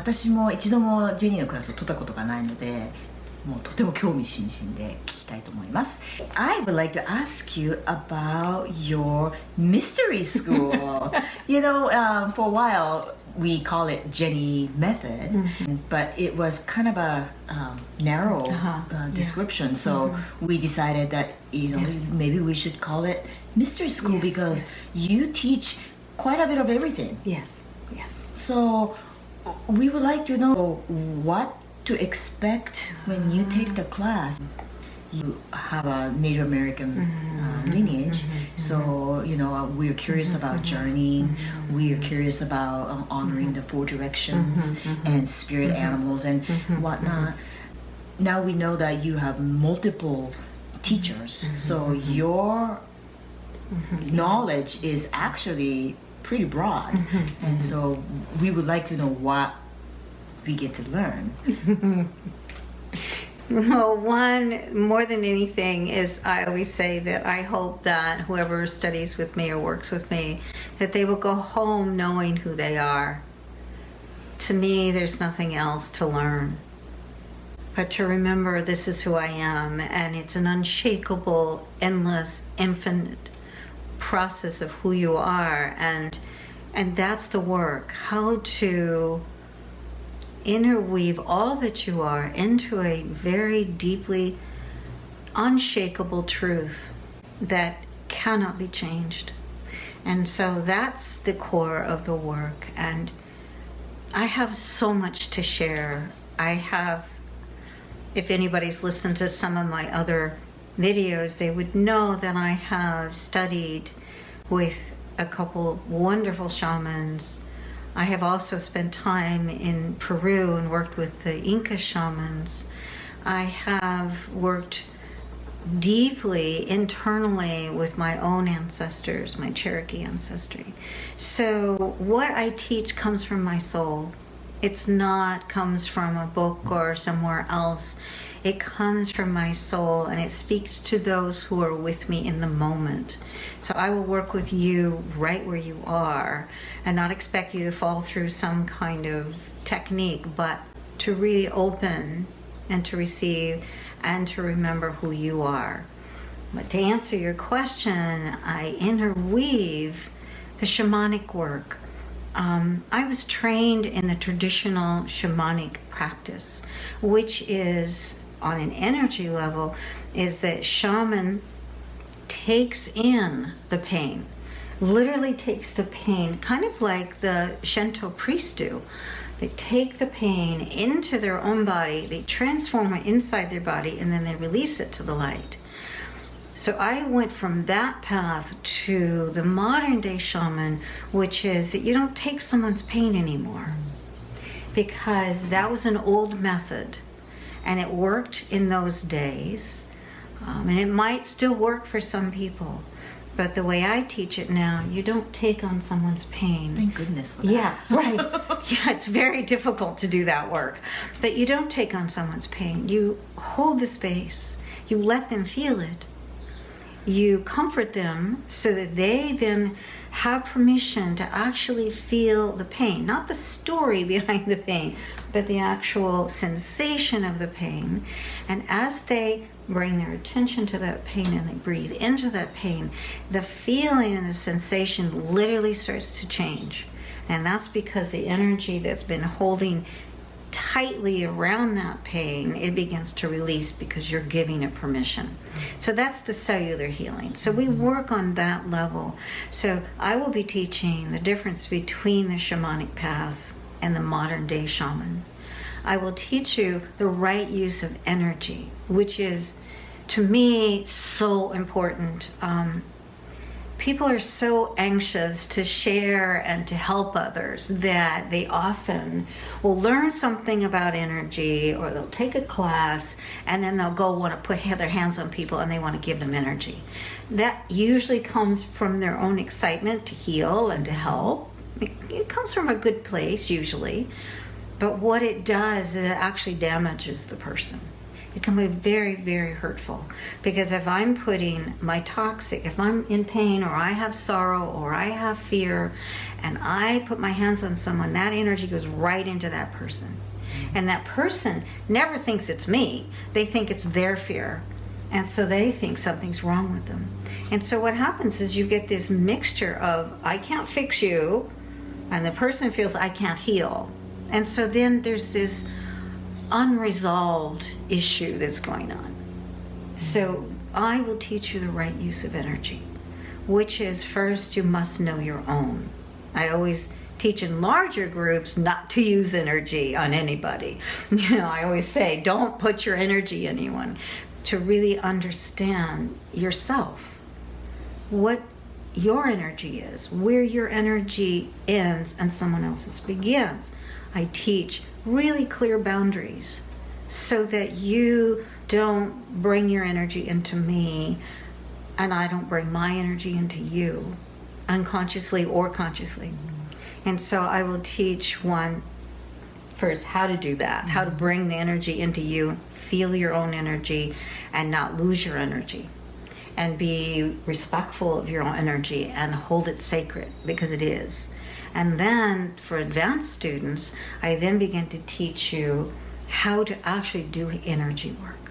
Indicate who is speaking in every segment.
Speaker 1: 私も一度もジェニーのクラスを取ったことがないので、もうとても興味津々で聞きたいと思います。I would like to ask you about your mystery school. You know, for a while we call it Genny method, but it was kind of a narrow description. So we decided that maybe we should call it mystery school because you teach quite a bit of everything.
Speaker 2: Yes.
Speaker 1: So we would like to know what to expect when you take the class. You have a Native American lineage, so we're curious about journeying. We're curious about honoring the four directions and spirit animals and whatnot. Now we know that you have multiple teachers, so your knowledge is actually pretty broad, and so we would like to know what we get to learn.
Speaker 2: Well, one, more than anything, is I always say that I hope that whoever studies with me or works with me, that they will go home knowing who they are. To me, there's nothing else to learn. But to remember this is who I am, and it's an unshakable, endless, infinite process of who you are, and that's the work. How to interweave all that you are into a very deeply unshakable truth that cannot be changed. And so that's the core of the work. And I have so much to share. If anybody's listened to some of my other videos, they would know that I have studied with a couple wonderful shamans. I have also spent time in Peru and worked with the Inca shamans. I have worked deeply internally with my own ancestors, my Cherokee ancestry. So what I teach comes from my soul. It's not comes from a book or somewhere else. It comes from my soul, and it speaks to those who are with me in the moment. So I will work with you right where you are and not expect you to fall through some kind of technique, but to really open and to receive and to remember who you are. But to answer your question, I interweave the shamanic work. I was trained in the traditional shamanic practice, which is, on an energy level, is that shaman takes in the pain, literally takes the pain, kind of like the Shinto priests do. They take the pain into their own body, they transform it inside their body, and then they release it to the light. So I went from that path to the modern day shaman, which is that you don't take someone's pain anymore, because that was an old method and it worked in those days, and it might still work for some people, but the way I teach it now, you don't take on someone's pain.
Speaker 1: Thank goodness for that.
Speaker 2: Yeah, right. Yeah, it's very difficult to do that work, but you don't take on someone's pain. You hold the space, you let them feel it, you comfort them so that they then have permission to actually feel the pain, not the story behind the pain, but the actual sensation of the pain. And as they bring their attention to that pain and they breathe into that pain, the feeling and the sensation literally starts to change. And that's because the energy that's been holding tightly around that pain, it begins to release because you're giving it permission. So that's the cellular healing. So we work on that level. So I will be teaching the difference between the shamanic path and the modern day shaman. I will teach you the right use of energy, which is, to me, so important. People are so anxious to share and to help others that they often will learn something about energy, or they'll take a class and then they'll go want to put their hands on people and they want to give them energy. That usually comes from their own excitement to heal and to help. It comes from a good place usually, but what it does is it actually damages the person. It can be very, very hurtful. Because if I'm putting my toxic, if I'm in pain or I have sorrow or I have fear, and I put my hands on someone, that energy goes right into that person. And that person never thinks it's me. They think it's their fear. And so they think something's wrong with them. And so what happens is you get this mixture of, I can't fix you, and the person feels I can't heal. And so then there's this unresolved issue that's going on. So I will teach you the right use of energy, which is, first, you must know your own. I always teach in larger groups not to use energy on anybody. I always say, don't put your energy on anyone, to really understand yourself, what your energy is, where your energy ends and someone else's begins. I teach really clear boundaries so that you don't bring your energy into me and I don't bring my energy into you, unconsciously or consciously. And so I will teach first how to do that, how to bring the energy into you, feel your own energy, and not lose your energy. And be respectful of your own energy and hold it sacred, because it is. And then for advanced students, I then begin to teach you how to actually do energy work.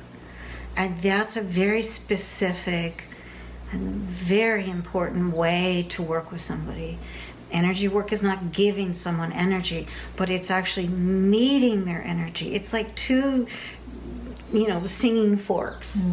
Speaker 2: And that's a very specific and very important way to work with somebody. Energy work is not giving someone energy, but it's actually meeting their energy. It's like two, singing forks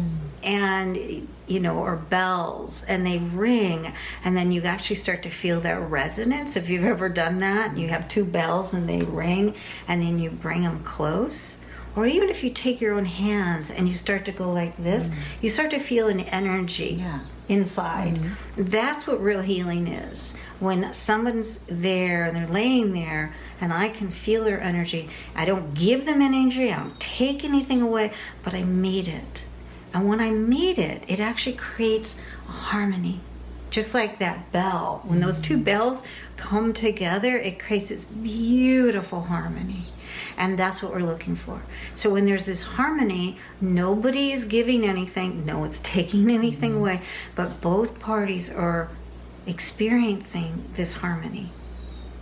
Speaker 2: and, or bells, and they ring, and then you actually start to feel that resonance. If you've ever done that, you have two bells and they ring, and then you bring them close. Or even if you take your own hands and you start to go like this, you start to feel an energy inside. That's what real healing is. When someone's there and they're laying there and I can feel their energy, I don't give them energy, I don't take anything away, but I meet it. And when I meet it, it actually creates a harmony. Just like that bell. When those two bells come together, it creates this beautiful harmony. And that's what we're looking for. So when there's this harmony, nobody is giving anything, no one's taking anything away, but both parties are experiencing this harmony.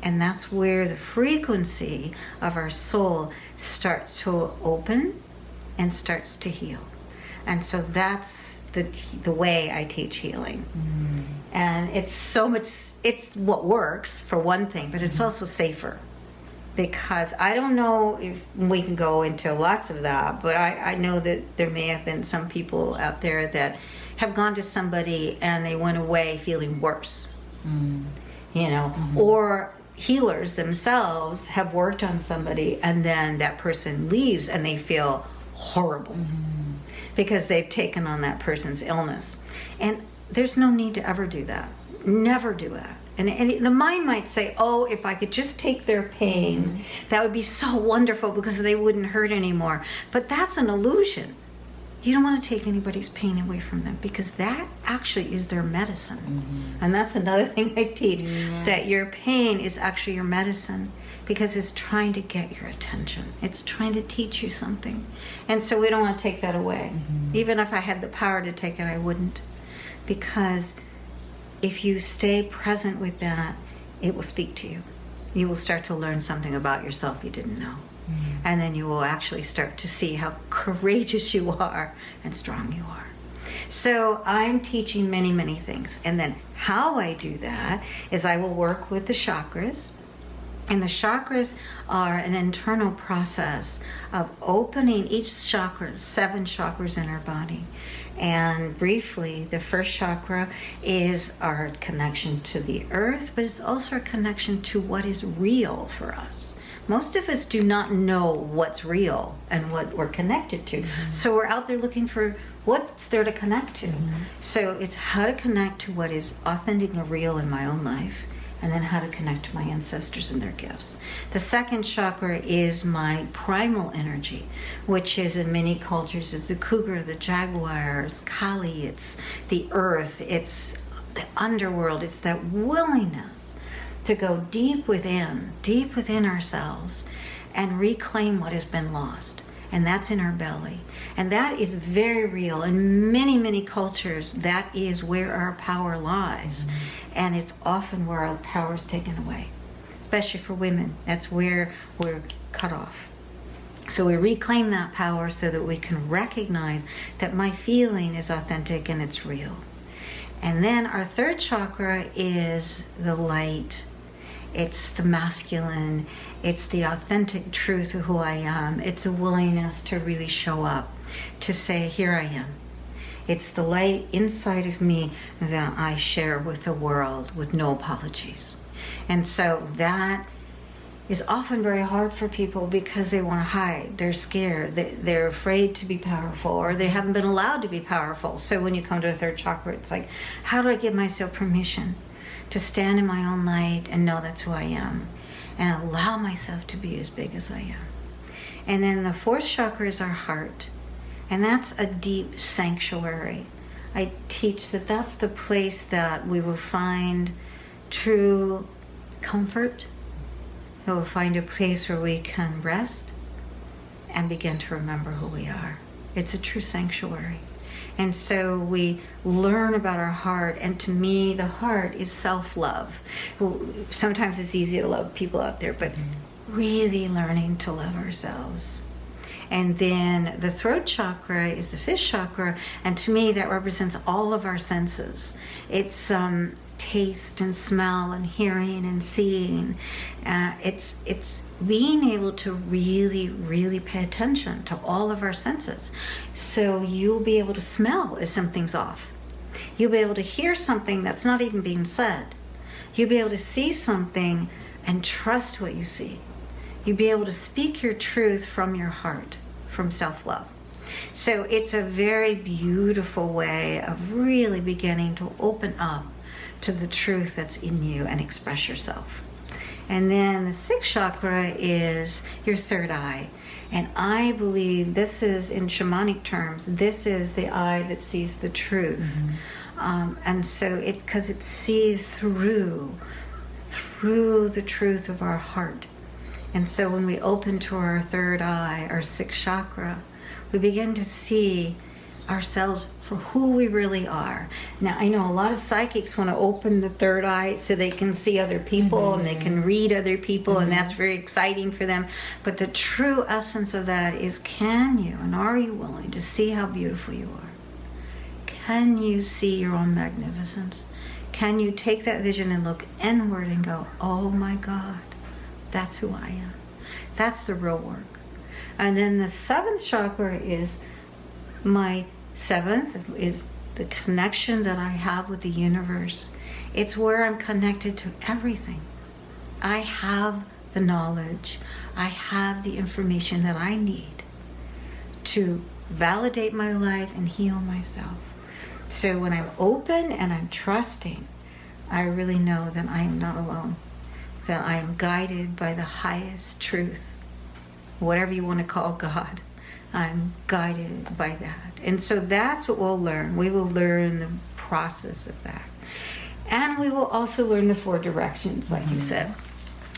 Speaker 2: And that's where the frequency of our soul starts to open and starts to heal. And so that's the way I teach healing. And it's what works, for one thing, but it's also safer. Because I don't know if we can go into lots of that, but I know that there may have been some people out there that have gone to somebody and they went away feeling worse. Or healers themselves have worked on somebody and then that person leaves and they feel horrible because they've taken on that person's illness. And there's no need to ever do that. Never do that. And the mind might say, oh, if I could just take their pain, that would be so wonderful because they wouldn't hurt anymore. But that's an illusion. You don't want to take anybody's pain away from them because that actually is their medicine. And that's another thing I teach, that your pain is actually your medicine because it's trying to get your attention. It's trying to teach you something. And so we don't want to take that away. Even if I had the power to take it, I wouldn't. Because if you stay present with that, it will speak to you. You will start to learn something about yourself you didn't know. And then you will actually start to see how courageous you are and strong you are. So I'm teaching many, many things. And then how I do that is I will work with the chakras. And the chakras are an internal process of opening each chakra, 7 chakras in our body. And briefly, the first chakra is our connection to the earth, but it's also a connection to what is real for us. Most of us do not know what's real and what we're connected to. So we're out there looking for what's there to connect to. So it's how to connect to what is authentic and real in my own life, and then how to connect to my ancestors and their gifts. The second chakra is my primal energy, which is in many cultures is the cougar, the jaguar, it's Kali, it's the earth, it's the underworld, it's that willingness to go deep within ourselves and reclaim what has been lost. and that's in our belly. And that is very real. In many, many cultures, that is where our power lies. And it's often where our power is taken away, especially for women. That's where we're cut off. So we reclaim that power so that we can recognize that my feeling is authentic and it's real. And then our third chakra is the light. It's the masculine. It's the authentic truth of who I am. It's a willingness to really show up, to say, here I am. It's the light inside of me that I share with the world with no apologies. And so that is often very hard for people because they want to hide. They're scared. They're afraid to be powerful, or they haven't been allowed to be powerful. So when you come to a third chakra, it's like, how do I give myself permission to stand in my own light and know that's who I am and allow myself to be as big as I am? And then the fourth chakra is our heart. And that's a deep sanctuary. I teach that that's the place that we will find true comfort. We'll find a place where we can rest and begin to remember who we are. It's a true sanctuary. And so we learn about our heart, and to me, the heart is self-love. Sometimes it's easy to love people out there, but really learning to love ourselves. And then the throat chakra is the fifth chakra, and to me, that represents all of our senses. It's taste and smell and hearing and seeing. It's being able to really, really pay attention to all of our senses. So you'll be able to smell if something's off. You'll be able to hear something that's not even being said. You'll be able to see something and trust what you see. You'll be able to speak your truth from your heart, from self-love. So it's a very beautiful way of really beginning to open up to the truth that's in you and express yourself. And then the sixth chakra is your third eye. And I believe this is, in shamanic terms, this is the eye that sees the truth. And so because it sees through the truth of our heart. And so when we open to our third eye, our sixth chakra, we begin to see ourselves for who we really are. Now, I know a lot of psychics want to open the third eye so they can see other people and they can read other people, and that's very exciting for them. But the true essence of that is, can you and are you willing to see how beautiful you are? Can you see your own magnificence? Can you take that vision and look inward and go, oh my God, that's who I am. That's the real work. And then the seventh chakra is my seventh, is the connection that I have with the universe. It's where I'm connected to everything. I have the knowledge. I have the information that I need to validate my life and heal myself. So when I'm open and I'm trusting, I really know that I am not alone, that I am guided by the highest truth, whatever you want to call God. I'm guided by that. And so that's what we'll learn. We will learn the process of that. And we will also learn the four directions, like you said.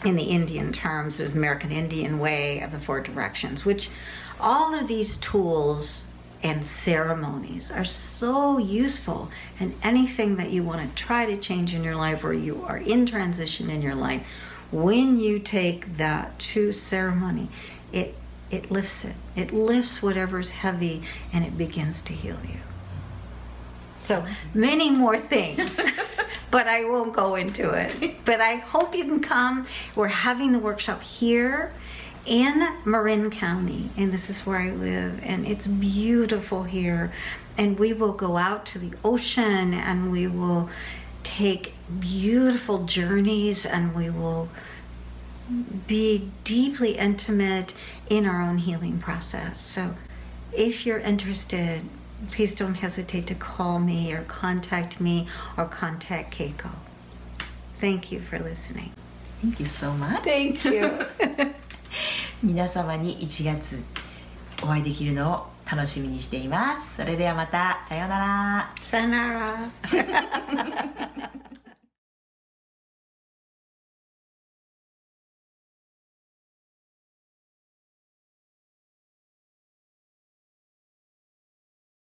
Speaker 2: In the Indian terms, there's American Indian way of the four directions, which all of these tools and ceremonies are so useful in anything that you want to try to change in your life, or you are in transition in your life. When you take that to ceremony, it lifts it. It lifts whatever's heavy, and it begins to heal you. So many more things, but I won't go into it. But I hope you can come. We're having the workshop here in Marin County, and this is where I live, and it's beautiful here. And we will go out to the ocean, and we will take beautiful journeys, and we will be deeply intimate in our own healing process. So if you're interested, please don't hesitate to call me or contact contact Keiko. Thank you for listening.
Speaker 1: Thank you so much.
Speaker 2: Thank you.
Speaker 1: 皆様に1月お会いできるのを楽しみにしています。それではまた、さようなら。
Speaker 2: さよなら。